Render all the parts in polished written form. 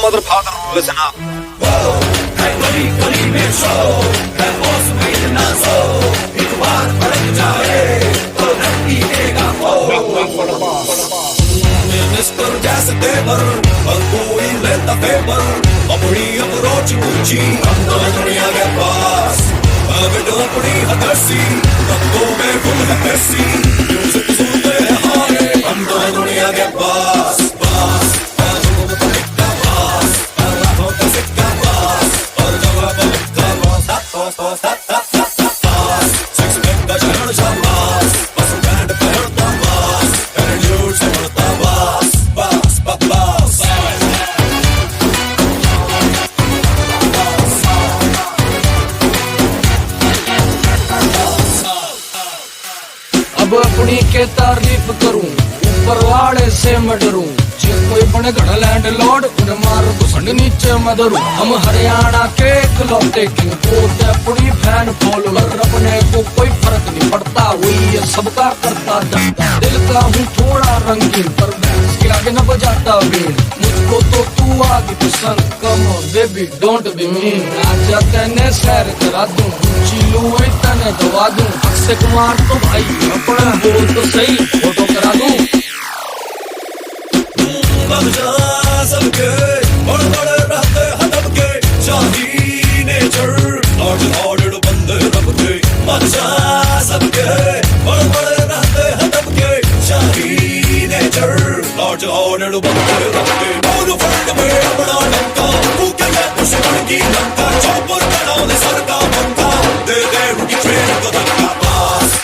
Mother, father, listen up. Hey, gully mein show, hai boss mein na so. एक बार पलट जाए तो रखी देगा वो. Wait for the boss. Mister जैसे देवर, हर कोई लेता फेवर. अपनी अप्रोच ऊंची, हम तो दुनिया के पास. अब तो अपनी हदसी, रंगों में गुल है पैसी. म्यूजिक सुनते हैं हारे, हम तो दुनिया के पास. अब अपनी के तारीफ करूं, ऊपर वाले से मैं डरूं. जे कोई बने घड़ा लैंड लॉर्ड, उन्हें मार घुसंड नीचे मैं धरूं. हम हरियाणा के इकलौते किंग, पोते अपनी फैन फॉलोअर. अपने को कोई फर्क नहीं पड़ता, वही ये सबका करता जनता. दिल का हूँ थोड़ा रंगीन, पर बैंस के आगे न बजाता बीन. मुझको तो तू आगे पसंद, come baby don't be mean. आजा तेने सैर करा दूं, चिलू तने दवा दूं. अक्षय कुमार तो भाई अपना बोल तो सही, फोटो करा दूं. सबके बड़े बड़े रहते हदब के, शाही नेचर लॉर्ड ऑर्डर बंदे रब के. बादशाह सबके बड़े बड़े रहते हदब के, शाही नेचर लॉर्ड ऑर्डर बंदे रब के. बोलो फर्द में अपना लंका, तू क्या है दुश्मन की लंका. चौपर बनाओ दे सर का पंखा, दे दे उनकी ट्रेन को धक्का. पास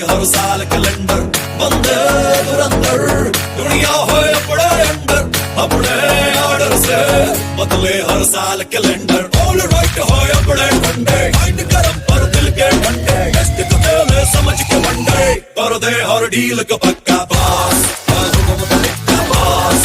हर साल कैलेंडर बंदे धुरंधर. दुनिया हो अपने अंदर, अपने ऑर्डर से बदले हर साल कैलेंडर. ऑल राइट हो अपने डंडे, माइंड गरम पर दिल के ठंडे. टेस्ट को पहले समझ के वनडे, कर दे हर डील को पक्का. पास और जवाब लिखा बॉस.